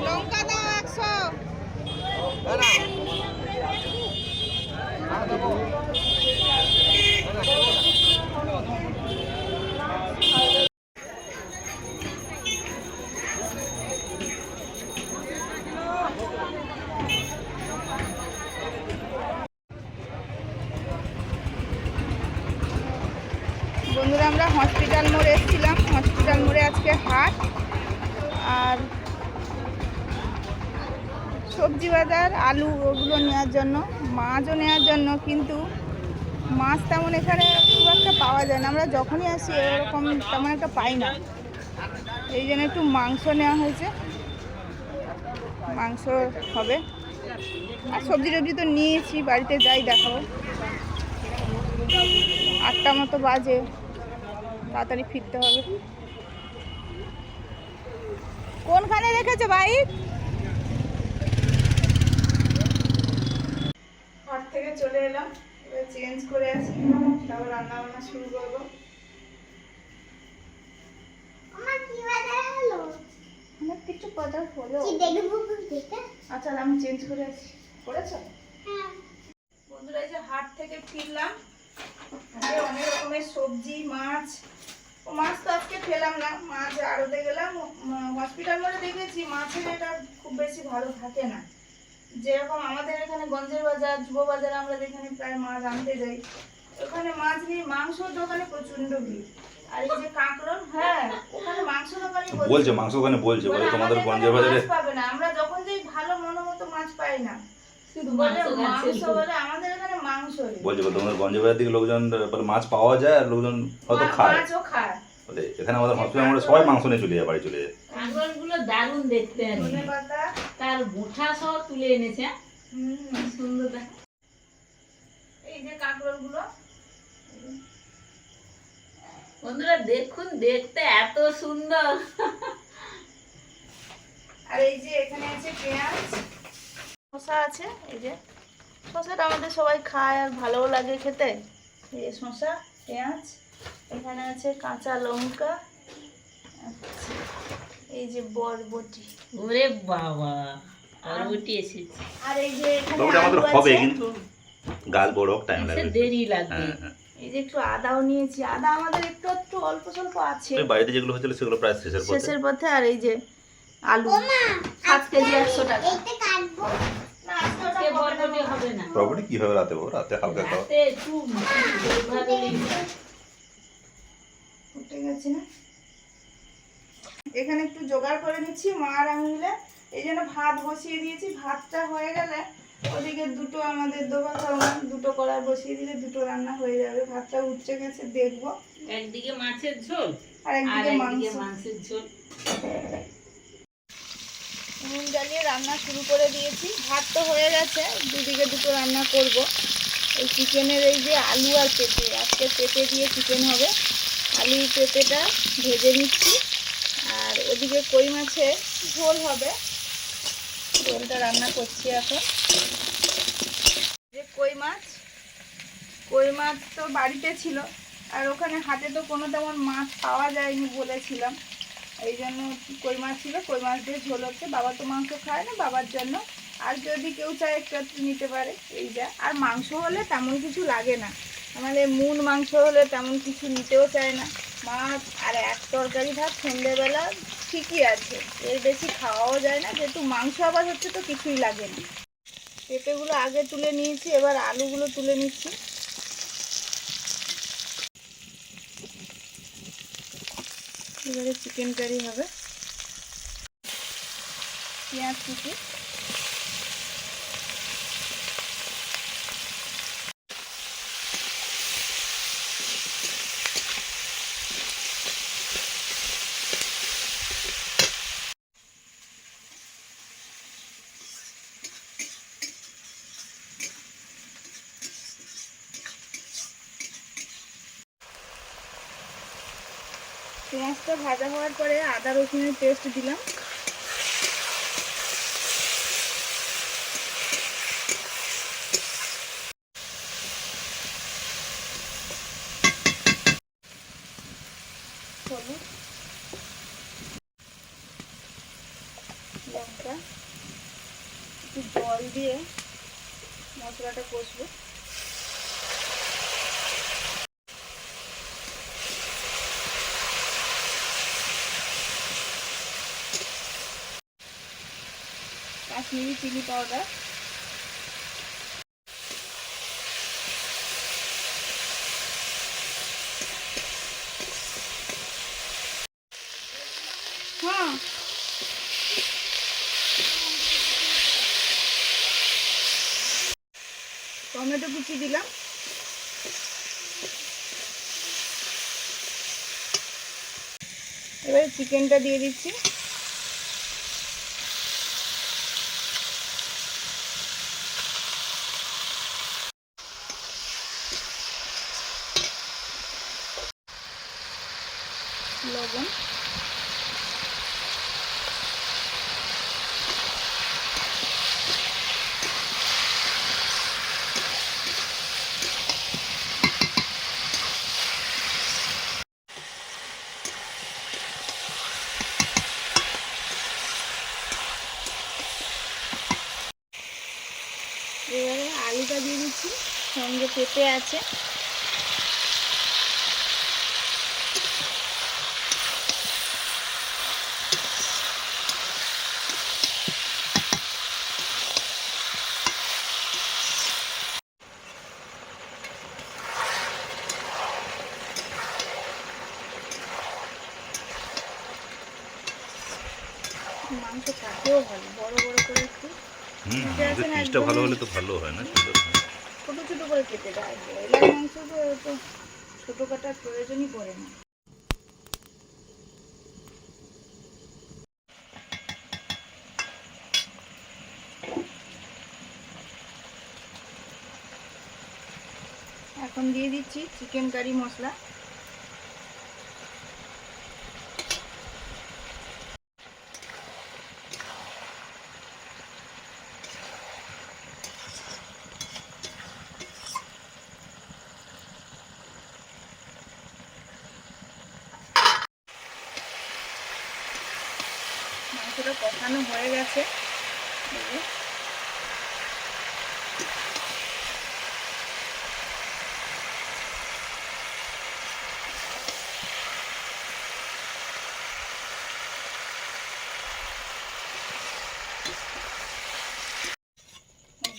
লঙ্কা দাও 100। বন্ধুরা আমরা হসপিটাল মোড়ে এসেছিলাম। হসপিটাল মোড়ে আজকে হাট আর সবজি বাজার, আলু ওগুলো নেওয়ার জন্য, মাছও নেওয়ার জন্য। কিন্তু মাছ তেমন এখানে খুব একটা পাওয়া যায় না, আমরা যখনই আসি এরকম তেমন একটা পাই না। এই জন্য একটু মাংস নেওয়া হয়েছে, মাংস হবে। আর সবজি টবজি তো নিয়েছি, বাড়িতে যাই দেখাবো। 8টা মতো বাজে, তাড়াতাড়ি ফিরতে হবে। কোনখানে রেখেছো বাইক? হাট থেকে চলে এলাম, এবার চেঞ্জ করে আসি, তারপর রান্না বান্না শুরু করবো। অনেক কিছু বাজার হলো। আচ্ছা আমি চেঞ্জ করে আসি। করেছো? বন্ধুরা এই যে হাট থেকে ফিরলাম, অনেক রকমের সবজি, মাছ। মাছ তো আজকে খেলাম না, মাছ আড়তে গেলাম। হসপিটাল মোড়ে দেখেছি মাছের এটা খুব বেশি ভালো থাকে না। যেরকম আমাদের এখানে গঞ্জের বাজার, যুব বাজার আমরা যেখানে প্রায় মাছ আনতে যাই, ওখানে মাছ নিয়ে মাংসর দোকানে প্রচন্ড ভিড়। আর এই যে কাঁকড়ন, হ্যাঁ ওখানে মাংস দোকানে বলছে, মাংস ওখানে বলছে বলে তোমাদের গঞ্জের বাজারে পাবে না। আমরা যখন যাই ভালো মনোমতো মাছ পাই না, শুধু বলে মাংস, বলে আমাদের এখানে মাংস বলছে। তোমাদের গঞ্জের বাজার দিকে লোকজন বলে মাছ পাওয়া যায় আর লোকজন হয়তো খায়, মাছও খায়। বলে এখানে আমাদের হসপিটাল মোড়ে সবাই মাংস নিয়ে চলে যায়, বাড়ি চলে যায়। কাঁকড়গুলো দারুণ দেখতে, তার গোঠা সহ তুলে এনেছে, সুন্দর দেখো। এই যে কাঁকড়গুলো বন্ধুরা দেখুন, দেখতে এত সুন্দর। আর এই যে এখানে আছে পেঁয়াজ, শসা আছে। এই যে শসাটা আমাদের সবাই খায় আর ভালোও লাগে খেতে। এই শসা, পেঁয়াজ, এখানে আছে কাঁচা লঙ্কা, এই যে বরবটি। ওরে বাবা, বরবটি এসেছে। আর এই যে এখানে আমাদের হবে, কিন্তু গাছ বড় টাইম লাগবে, দেরি লাগবে। এই যে একটু আদাও নিয়েছি, আদা আমাদের একটু একটু অল্প স্বল্প আছে। বাড়িতে যেগুলো হয়েছিল সেগুলো প্রায় শেষের পথে। আর এই যে আলু 7 কেজি 100 টাকা। হবে না, বরবটি কি হবে রাতে? রাতে হালকা খাও। উঠে গেছে না, এখানে একটু জোগাড় করে নিচ্ছি মা আর আমি মিলে। এই জন্য ভাত বসিয়ে দিয়েছি, ভাতটা হয়ে গেলে ওদিকে দুটো আমাদের দোবা খাওয়া, দুটো কড়াই বসিয়ে দিলে দুটো রান্না হয়ে যাবে। ভাতটা উঠে গেছে, দেখবো। একদিকে মাছের ঝোল আর একদিকে মাংসের ঝোল। নুন জ্বালিয়ে রান্না শুরু করে দিয়েছি। ভাত তো হয়ে গেছে, দুদিকে দুটো রান্না করব। এই চিকেনের এই যে আলু আর পেঁপে, আজকে পেঁপে দিয়ে চিকেন হবে। আলু পেঁপেটা ভেজে নিচ্ছি, আর ওদিকে কই মাছের ঝোল হবে, ঝোলটা রান্না করছি এখন। যে কই মাছ তো বাড়িতে ছিল, আর ওখানে হাটে তো কোনো তেমন মাছ পাওয়া যায়নি বলেছিলাম, এই জন্য কই মাছ ছিল। কই মাছ দিয়ে ঝোল হচ্ছে। বাবা তো মাংস খায় না, বাবার জন্য আর যদি কেউ চায় একটু একটু নিতে পারে, এই যা। আর মাংস হলে তেমন কিছু লাগে না, আমাদের মুন মাংস হলে তেমন কিছু নিতেও চায় না। মাছ আর এক তরকারি ভাত সন্ধ্যেবেলা ঠিকই আছে, এর বেশি খাওয়াও যায় না, যেহেতু মাংস আবার হচ্ছে তো কিছুই লাগে না। পেঁপেগুলো আগে তুলে নিয়েছি, এবার আলুগুলো তুলে নিচ্ছি। এবারে চিকেন কারি হবে। পেঁয়াজ কুচি, পেঁয়াজটা ভাজা হওয়ার পরে আদা রসুনের পেস্ট দিলাম। হলুদ, লঙ্কা, একটু জল দিয়ে মশলাটা কষবো। কাশ্মীরি চিলি পাউডার, হ্যাঁ টমেটো কুচি দিলাম। এবারে চিকেনটা দিয়ে দিচ্ছি। লবণ, এবারে আলুটা দিয়ে দিচ্ছি, সঙ্গে পেঁপে আছে। মাংস কাটেও ভালো, বড় বড় করে একটু পিসটা ভালো হলে তো ভালো হয় না, সুন্দর হয়। ছোট ছোট করে কেটে দেয়, ব্রয়লার মাংস তো এত ছোট কাটার প্রয়োজনই পড়ে না। এখন দিয়ে দিচ্ছি চিকেন কারি মশলা। মাংসটা কষানো হয়ে গেছে,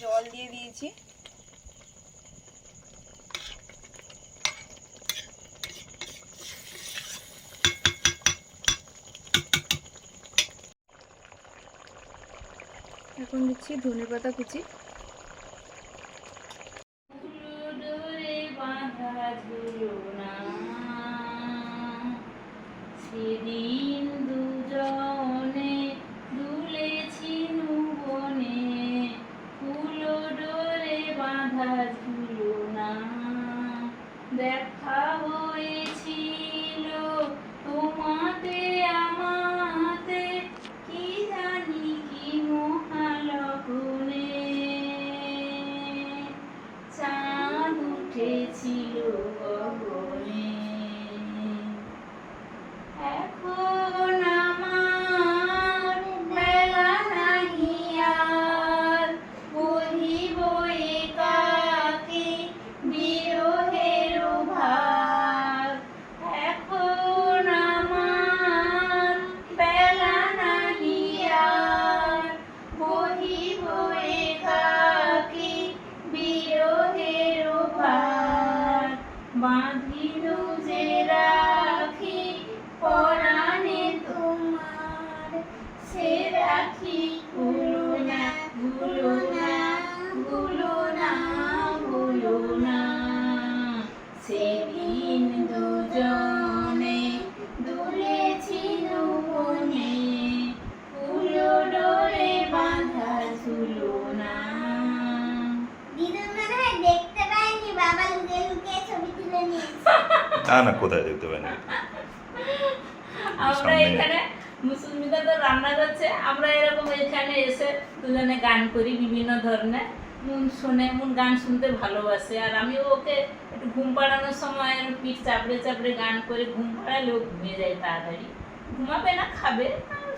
জল দিয়ে দিয়েছি। এখন দিচ্ছি ধনেপাতা কুচি। সেদিন দুজনে দুলেছি নুবনে, ফুলো ডোরে বাঁধা ঝুলনা। দেখা হয়েছিল তোমাতে আমাতে, কি জানি কি মহালগুনে। চাঁদ উঠেছিল গগনে, এখন আমার বেলা নাহি আর, বাঁধিনু যে রাখি পরাণে তোমার, সে রাখি ভুলো না, ভুলো না, ভুলো না, ভুলো না। সেদিন দুজনে দুলেছিল বনে, ফুলো ডোরে বাঁধা ঝুলো না। দিদুন মনে হয় দেখতে পায়নি, বাবা লুকিয়ে লুকিয়ে ছবি তুলে নিয়েছে। না কোথায় দেখতে পাইনি। আমরা সামনে। এখানে মুসলমিদা তো রান্না করছে, আমরা এরকম এখানে এসে দুজনে গান করি বিভিন্ন ধরনের। মন শোনে, মন গান শুনতে ভালোবাসে, আর আমি ওকে একটু ঘুম পাড়ানোর সময় পিঠ চাপড়ে চাপড়ে গান করে ঘুম পাড়ালে ও ঘুমিয়ে যায় তাড়াতাড়ি। ঘুমাবে না, খাবে,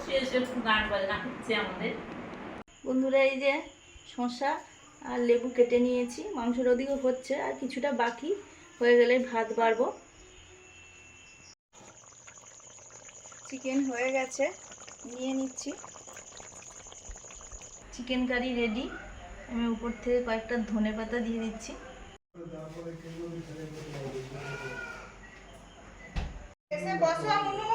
শুয়ে শুয়ে একটু গান বাজনা হচ্ছে আমাদের। বন্ধুরা এই যে শসা আর লেবু কেটে নিয়েছি, মাংসের ওদিকে হচ্ছে আর কিছুটা বাকি, হয়ে গেলেই ভাত বাড়বো। চিকেন হয়ে গেছে, নিয়ে নিচ্ছি। Chicken curry ready. আমি উপর থেকে কয়েকটা ধনেপাতা দিয়ে দিচ্ছি। এসে বসো মুনু।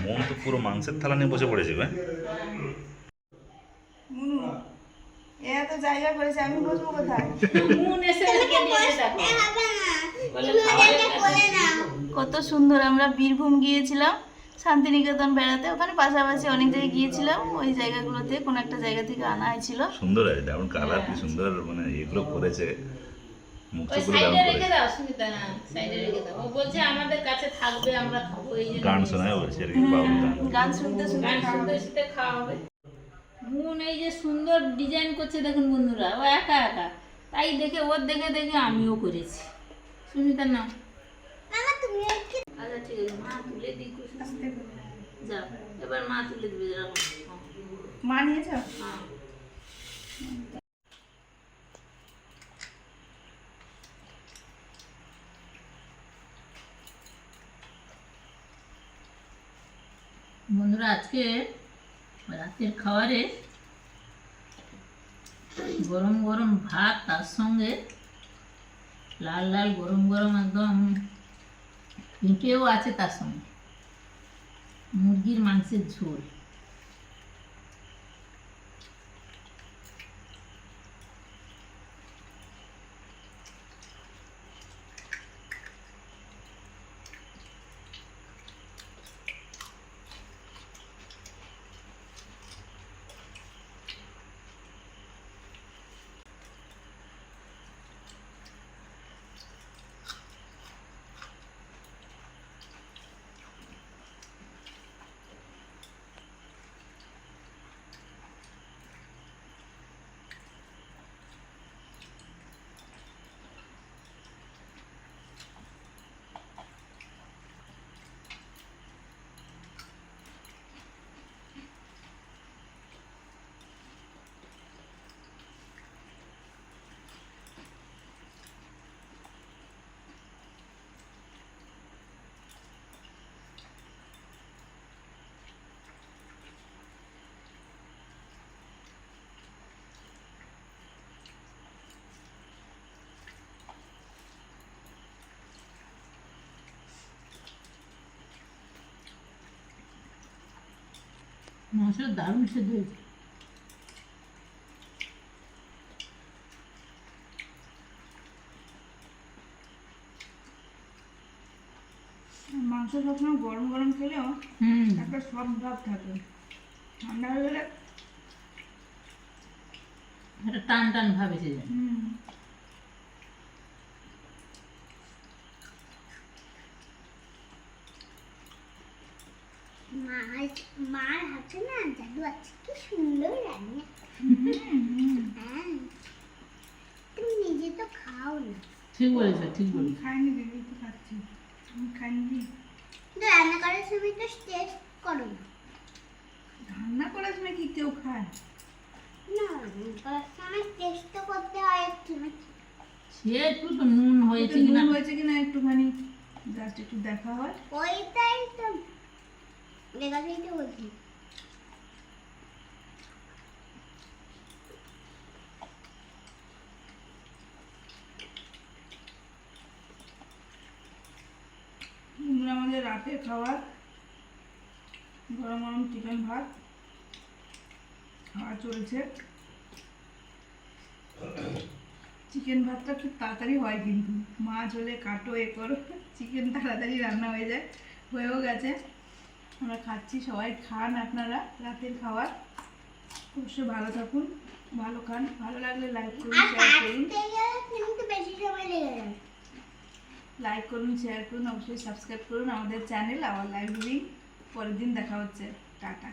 মন তো পুরো মাংসের থালা নিয়ে বসে পড়েছে ভাই। মুনু এত জায়গা করেছে, আমি বসবো কোথায়? মন এসে দেখে নিয়ে দেখো হবে না, বলে তুমি খাওয়ার এটা বলে নাও। কত সুন্দর। আমরা বীরভূম গিয়েছিলাম শান্তিনিকেতন বেড়াতে, ওখানে পাশাপাশি অনেক জায়গায় গিয়েছিলাম। ওই জায়গাগুলোতে কোনো একটা জায়গা থেকে আনা হয়েছিল। সুন্দর আছে, দারুণ কালার, কি সুন্দর মানে এগুলো করেছে, মুখ ওই চোখগুলো দারুণ সাইডে রেখে করেছে। দাও সুমিতা, না সাইডে রেখে দাও। ও বলছে আমাদের কাছে থাকবে, আমরা খাবো, এই জন্য গান শোনায় বলছে আর কি, বাবুল গান। গান শুনতে শুনতে গান খাওয়া শুনতে হবে। শুনতে খাওয়া হবে। মন এই যে সুন্দর ডিজাইন করছে দেখুন বন্ধুরা, ও একা একা, তাই দেখে ওর দেখে দেখে আমিও করেছি। সুমিতা না, মামা তুমি কি আচ্ছা ঠিক আছে, মা তুলে দিই আস্তে করে। যাও, এবার মা তুলে দিবে যেরকম। মা নিয়েছ? হ্যাঁ বন্ধুরা, আজকে রাতের খাবারে গরম গরম ভাত, তার সঙ্গে লাল লাল গরম গরম একদম পেঁপেও আছে, তার সঙ্গে মুরগির মাংসের ঝোল। মাংসটা দারুণ সেদ্ধ হয়েছে। মাংস সবসময় গরম গরম খেলেও একটা সব ভাব থাকে, ঠান্ডা হয়ে গেলে একটা টান টান ভাব এসে যায়। মার হাতে না জাদু আছে, কি সুন্দর রান্না। হ্যাঁ, তুমি নিজে তো খাও না। ঠিক বলেছো, ঠিক বলেছো। খাইনি, দিদি তো খাচ্ছি, আমি খাইনি। তো রান্না করার সময় তো টেস্ট করো না। রান্না করার সময় কি কেউ খায়? না, রান্না করার সময় টেস্ট তো করতে হয় একটু নাকি। সে একটু তো নুন হয়েছে কিনা, নুন হয়েছে কিনা একটুখানি জাস্ট একটু দেখা হয়। ওইটাই তো দেখাতেই তো বলছি। রাতের খাবার গরম গরম চিকেন ভাত খাওয়া চলছে। চিকেন ভাতটা খুব তাড়াতাড়ি হয়, কিন্তু মাছ হলে কাটো এ করো, চিকেন তাড়াতাড়ি রান্না হয়ে যায়। হয়েও গেছে, আমরা খাচ্ছি। সবাই খান আপনারা রাতের খাবার। অবশ্যই ভালো থাকুন, ভালো খান। ভালো লাগলে লাইক করুন, শেয়ার করুন। লাইক করুন, শেয়ার করুন, অবশ্যই সাবস্ক্রাইব করুন আমাদের চ্যানেল আওয়ার লাইভ লিভিং। পরের দিন দেখা হচ্ছে। টাটা।